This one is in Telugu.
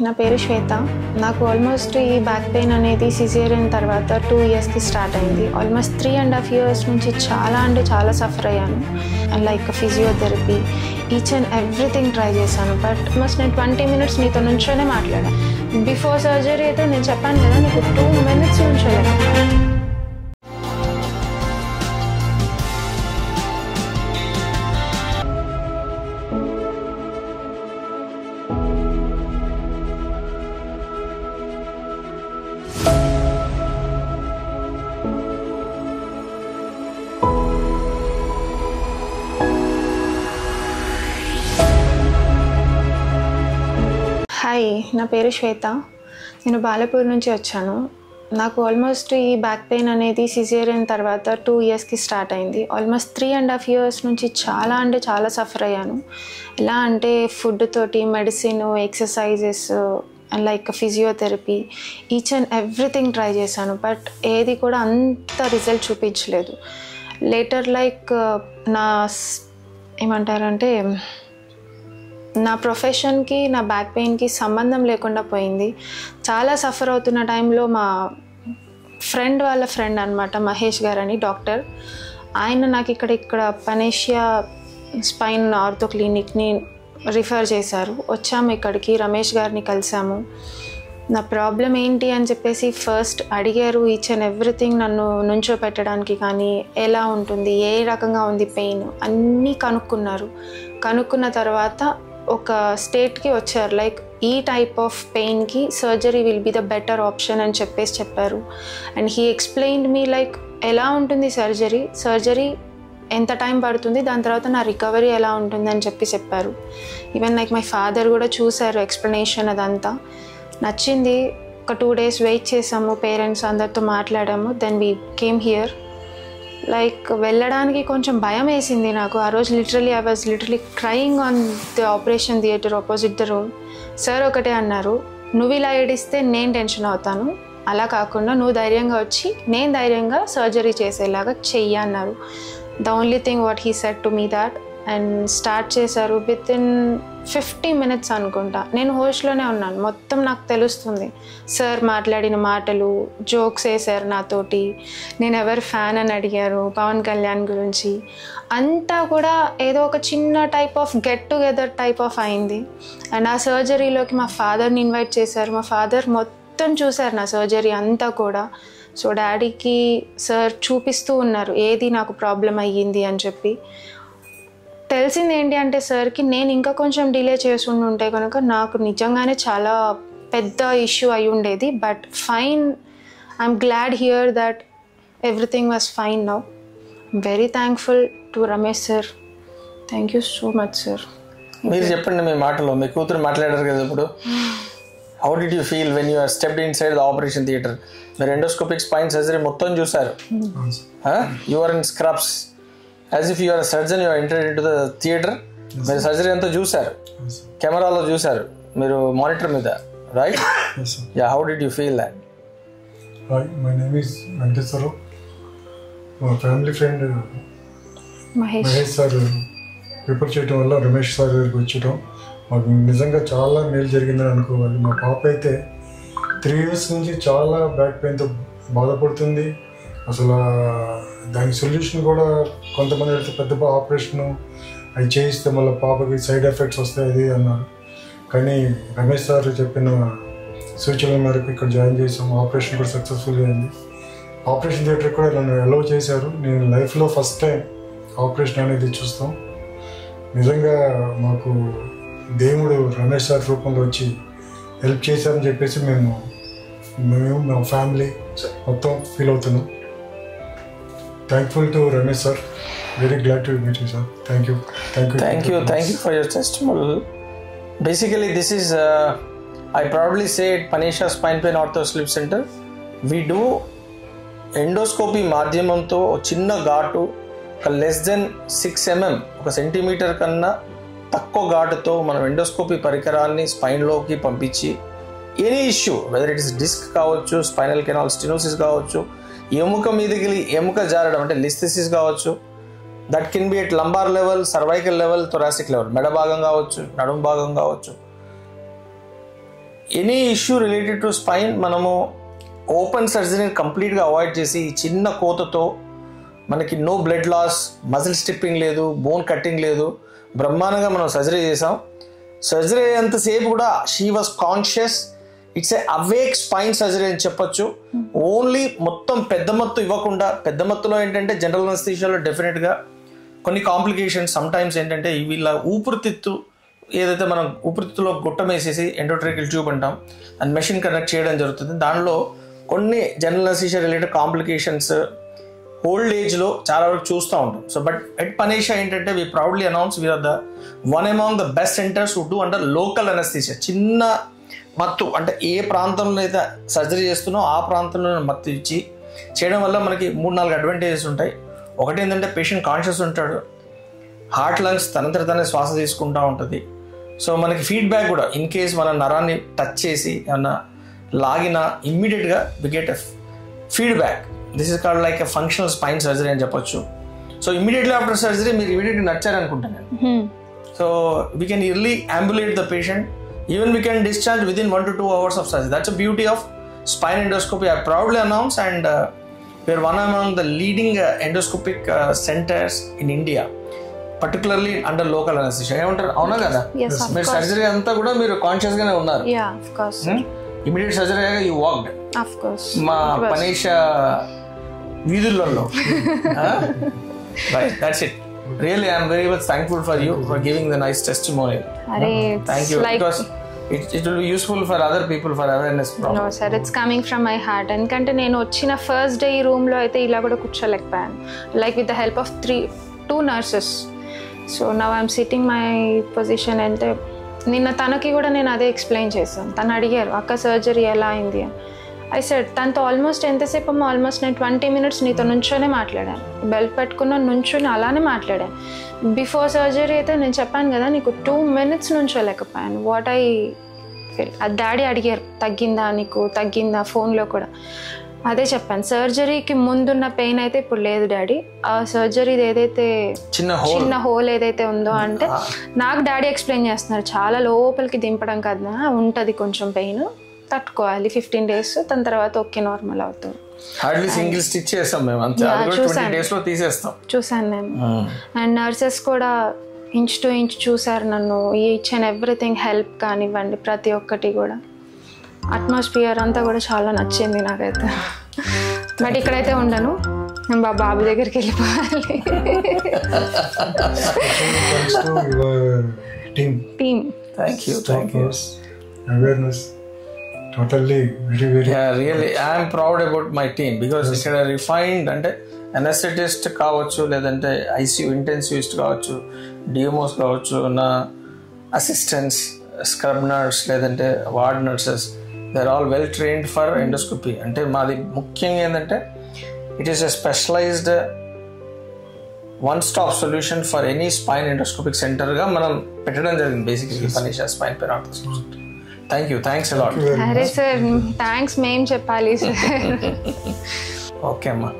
నా పేరు శ్వేత. నాకు ఆల్మోస్ట్ ఈ బ్యాక్ పెయిన్ అనేది సిజేరియన్ తర్వాత 2 ఇయర్స్కి స్టార్ట్ అయింది. ఆల్మోస్ట్ 3.5 ఇయర్స్ నుంచి చాలా సఫర్ అయ్యాను. Like physiotherapy, each and everything try చేశాను. బట్ ఆల్మోస్ట్ నేను 20 minutes నీతో నుంచోనే మాట్లాడాను. బిఫోర్ సర్జరీ అయితే నేను చెప్పాను కదా, నీకు 2 minutes నుంచోలేదు. హాయ్, నా పేరు శ్వేత. నేను బాలపూర్ నుంచి వచ్చాను. నాకు ఆల్మోస్ట్ ఈ బ్యాక్ పెయిన్ అనేది సిజేరియన్ తర్వాత 2 ఇయర్స్కి స్టార్ట్ అయింది. ఆల్మోస్ట్ 3.5 ఇయర్స్ నుంచి చాలా సఫర్ అయ్యాను. ఎలా అంటే ఫుడ్ తోటి, medicine, exercises, like physiotherapy, each and everything try చేశాను. బట్ ఏది కూడా అంత రిజల్ట్ చూపించలేదు. లేటర్ లైక్ నా ప్రొఫెషన్కి, నా బ్యాక్ పెయిన్కి సంబంధం లేకుండా పోయింది. చాలా సఫర్ అవుతున్న టైంలో మా ఫ్రెండ్ వాళ్ళ ఫ్రెండ్ అనమాట, మహేష్ గారు అని డాక్టర్. ఆయన నాకు ఇక్కడ పనేషియా స్పైన్ ఆర్థో క్లినిక్ని రిఫర్ చేశారు. వచ్చాము ఇక్కడికి, రమేష్ గారిని కలిసాము. నా ప్రాబ్లం ఏంటి అని చెప్పేసి ఫస్ట్ అడిగారు. ఈచ్ అండ్ ఎవ్రీథింగ్ నన్ను నుంచో పెట్టడానికి కానీ, ఎలా ఉంటుంది, ఏ రకంగా ఉంది పెయిన్ అన్నీ కనుక్కున్న తర్వాత ఒక స్టేట్కి వచ్చారు. లైక్ ఈ టైప్ ఆఫ్ పెయిన్కి surgery will be the better option అని చెప్పారు. And he explained me like ఎలా ఉంటుంది సర్జరీ ఎంత టైం పడుతుంది, దాని తర్వాత నా రికవరీ ఎలా ఉంటుంది అని చెప్పారు. ఈవెన్ లైక్ మై ఫాదర్ కూడా చూశారు ఎక్స్ప్లెనేషన్, అదంతా నచ్చింది. ఒక 2 days వెయిట్ చేసాము, పేరెంట్స్ అందరితో మాట్లాడాము. Then we came here. Like వెళ్ళడానికి కొంచెం భయం వేసింది నాకు. ఆ రోజు I was literally crying on the operation theatre opposite the room. Sir ఒకటే అన్నారు, నువ్వు ఇలా ఏడిస్తే నేను టెన్షన్ అవుతాను, అలా కాకుండా నువ్వు ధైర్యంగా వచ్చి నేను ధైర్యంగా సర్జరీ చేసేలాగా చెయ్యి అన్నారు. The only thing what he said to me that. And start చేశారు. వితిన్ 50 minutes అనుకుంటా. నేను హోస్ట్లోనే ఉన్నాను. మొత్తం నాకు తెలుస్తుంది. సార్ మాట్లాడిన మాటలు, జోక్స్ వేశారు నాతోటి. నేను ఎవరు ఫ్యాన్ అని అడిగారు, పవన్ కళ్యాణ్ గురించి. అంతా కూడా ఏదో ఒక చిన్న type of get together type of అయింది. అండ్ ఆ సర్జరీలోకి మా ఫాదర్ని ఇన్వైట్ చేశారు. మా ఫాదర్ మొత్తం చూశారు నా సర్జరీ అంతా కూడా. సో డాడీకి సార్ చూపిస్తూ ఉన్నారు ఏది నాకు ప్రాబ్లం అయ్యింది అని చెప్పి. తెలిసింది ఏంటి అంటే సార్కి, నేను ఇంకా కొంచెం డిలే చేసి ఉంటే కనుక నాకు నిజంగానే చాలా పెద్ద ఇష్యూ అయి ఉండేది. But fine, I'm glad here that everything was fine now. Very thankful to Ramesh sir. Thank you so much sir. మీరు చెప్పండి మీ మాటలో. మీ కూతురు మాట్లాడారు కదా ఇప్పుడు. How did you feel when you are stepped inside the operation theatre? మీరు ఎండోస్కోపిక్ స్పైన్ సర్జరీ మొత్తం చూసారు. You are in scrubs. As if you're surgeon, you're entered into the theatre. మీరు సర్జరీ అంతా చూసారు, కెమెరాలో చూసారు, మీరు మానిటర్ మీద, right? Yeah, how did you feel that? Hi, my name is Venkateswara Rao. మా family friend Mahesh sir prepare చేయడం వల్ల రమేష్ సార్ దగ్గరికి వచ్చటం మాకు నిజంగా చాలా మేలు జరిగిందని అనుకోవాలి. మా పాప అయితే 3 years నుంచి చాలా బ్యాక్ పెయిన్తో బాధపడుతుంది. అసలు దాని సొల్యూషన్ కూడా కొంతమంది అయితే పెద్ద ఆపరేషను అవి చేయిస్తే మళ్ళీ పాపకి సైడ్ ఎఫెక్ట్స్ వస్తాయి అది అన్నారు. కానీ రమేష్ సార్ చెప్పిన సూచనల మేరకు ఇక్కడ జాయిన్ చేసాం. ఆపరేషన్ కూడా సక్సెస్ఫుల్గా అయింది. ఆపరేషన్ థియేటర్ కూడా నన్ను అలౌ చేశారు. నేను లైఫ్లో ఫస్ట్ టైం ఆపరేషన్ అనేది చూస్తాం. నిజంగా మాకు దేవుడు రమేష్ సార్ రూపంలో వచ్చి హెల్ప్ చేశారని చెప్పేసి మేము మా ఫ్యామిలీ మొత్తం ఫీల్ అవుతున్నాం. Thankful to Ramesh sir. Very glad to meet you, sir. Thank you for your testimony. Basically, this is I probably say at Panesha Spine Pain Ortho Sleep Center, we do endoscopy మాధ్యమంతో చిన్న ఘాటు, ఒక లెస్ దెన్ 6 mm, 1 centimeter కన్నా తక్కువ ఘాటుతో మనం ఎండోస్కోపీ పరికరాన్ని స్పైన్లోకి పంపించి any issue, whether it is disc కావచ్చు, స్పైనల్ కెనాల్ స్టెనోసిస్ కావచ్చు, ఎముక మీదకి ఎముక జారడం అంటే లిస్థెసిస్ కావచ్చు, that can be at lumbar level, cervical level, thoracic level, మెడ భాగం కావచ్చు, నడుము భాగం కావచ్చు, any issue related to spine మనము ఓపెన్ సర్జరీని కంప్లీట్గా అవాయిడ్ చేసి చిన్న కోతతో మనకి no blood loss, muscle stripping లేదు, బోన్ కట్టింగ్ లేదు, బ్రహ్మాండంగా మనం సర్జరీ చేసాం. సర్జరీ అయ్యేంతసేపు కూడా she was conscious. It's a awake spine surgery అని చెప్పొచ్చు. ఓన్లీ మొత్తం పెద్ద మత్తు ఇవ్వకుండా, పెద్ద మత్తులో ఏంటంటే జనరల్ అనస్థీషియాలో డెఫినెట్గా కొన్ని కాంప్లికేషన్స్ సమ్టైమ్స్ ఏంటంటే వీళ్ళ ఊపిరితిత్తు ఏదైతే మనం ఊపిరితిత్తులో గుట్టం వేసేసి ఎండోట్రాకియల్ ట్యూబ్ అంటాం, అండ్ మెషిన్ కనెక్ట్ చేయడం జరుగుతుంది. దానిలో కొన్ని general anaesthesia related complications old ఏజ్లో చాలా వరకు చూస్తూ ఉంటాం. సో బట్ ఎట్ పనేషా ఏంటంటే we proudly announce we are the one among the best centres to do under local anaesthesia. చిన్న మత్తు అంటే ఏ ప్రాంతంలో అయితే సర్జరీ చేస్తున్నో ఆ ప్రాంతంలో మత్తు ఇచ్చి చేయడం వల్ల మనకి 3-4 అడ్వాంటేజెస్ ఉంటాయి. ఒకటి ఏంటంటే పేషెంట్ కాన్షియస్ ఉంటాడు, హార్ట్ లంగ్స్ తనంతట తనే శ్వాస తీసుకుంటూ ఉంటుంది. సో మనకి ఫీడ్బ్యాక్ కూడా ఇన్ కేస్ మన నరాన్ని టచ్ చేసి ఏమన్నా లాగినా ఇమ్మీడియట్గా we get a feedback. This is called like a functional spine surgery అని చెప్పొచ్చు. సో ఇమ్మీడియట్లీ ఆఫ్టర్ సర్జరీ మీరు ఇమీడియట్గా నచ్చారనుకుంటాను నేను. So we can early ambulate the patient. Even we can discharge within 1 to 2 hours of surgery. That's the beauty of spine endoscopy. I proudly announce, and we are one among the leading endoscopic centers in India, particularly under local anesthesia. ఏమంటారు, అవునా కదా? మీరు సర్జరీ అంతా కూడా మీరు కాన్షియస్ గానే ఉన్నారు. ఇమీడియట్ సర్జరీ అయ్యాక యూ వాక్డ్ మా పనేషా వీధులలో. Right, that's it. Really, I am very much thankful for you for giving the nice testimony. Thank you, because it will be useful for other people for awareness problem. No sir, it's coming from my heart. ఎందుకంటే నేను వచ్చిన ఫస్ట్ డే ఈ రూమ్లో అయితే ఇలా కూడా కూర్చోలేకపోయాను, like with the help of 2 nurses. So now I'm sitting my position. అంటే నిన్న తనకి కూడా నేను అదే ఎక్స్ప్లెయిన్ చేశాను. తను అడిగారు, అక్క సర్జరీ ఎలా అయింది అని. ఐ సెడ్ తనతో ఆల్మోస్ట్ ఎంతసేపు అమ్మో, ఆల్మోస్ట్ నేను 20 minutes నీతో నుంచోనే మాట్లాడాను. బెల్ట్ పెట్టుకున్న నుంచొని అలానే మాట్లాడాను. బిఫోర్ సర్జరీ అయితే నేను చెప్పాను కదా నీకు 2 minutes నుంచోలేకపోయాను. What I feel. అది డాడీ అడిగారు, తగ్గిందా నీకు, తగ్గిందా, ఫోన్లో కూడా అదే చెప్పాను. సర్జరీకి ముందున్న పెయిన్ అయితే ఇప్పుడు లేదు డాడీ. ఆ సర్జరీ ఏదైతే చిన్న హోల్ ఏదైతే ఉందో అంటే నాకు డాడీ ఎక్స్ప్లెయిన్ చేస్తున్నారు, చాలా లోపలికి దింపడం కదా ఉంటుంది, కొంచెం పెయిన్ తట్టుకోవాలి 15 days, దాని తర్వాత ఓకే నార్మల్ అవుతుంది. హార్డ్లీ సింగిల్ స్టిచ్ చేస్తాం మేము అంతే, 20 days లో తీసేస్తాం. చూసాను నేను. అండ్ నర్సెస్ కూడా ఇంచ్ టు ఇంచ్ చూసారు నన్ను. ఈచ్ అండ్ ఎవ్రీథింగ్, హెల్ప్ కానివ్వండి, ప్రతి ఒక్కటి కూడా. అట్మాస్ఫియర్ అంతా కూడా చాలా నచ్చింది నాకైతే. బట్ ఇక్కడైతే ఉండను, నేను బాబు దగ్గరికి వెళ్ళిపోవాలి. Team thank you. Awareness totally very yeah, really I am proud about my team because ఇక్కడ రిఫైన్డ్ అంటే అనస్థెటిస్ట్ కావచ్చు, లేదంటే ఐసీయూ ఇంటెన్సివిస్ట్ కావచ్చు, డిఎంఓస్ కావచ్చు, నా అసిస్టెంట్స్, స్క్రబ్ నర్స్, లేదంటే ward nurses, they are all well trained for endoscopy. అంటే మాది ముఖ్యంగా ఏంటంటే it is a specialised one stop solution for any spine endoscopic సెంటర్గా మనం పెట్టడం జరిగింది బేసిక్లీ పనేషా spine pain arthroscopy. Thank you, thanks అలాట్. అరే సార్ థ్యాంక్స్ మేము చెప్పాలి సార్. ఓకే అమ్మా.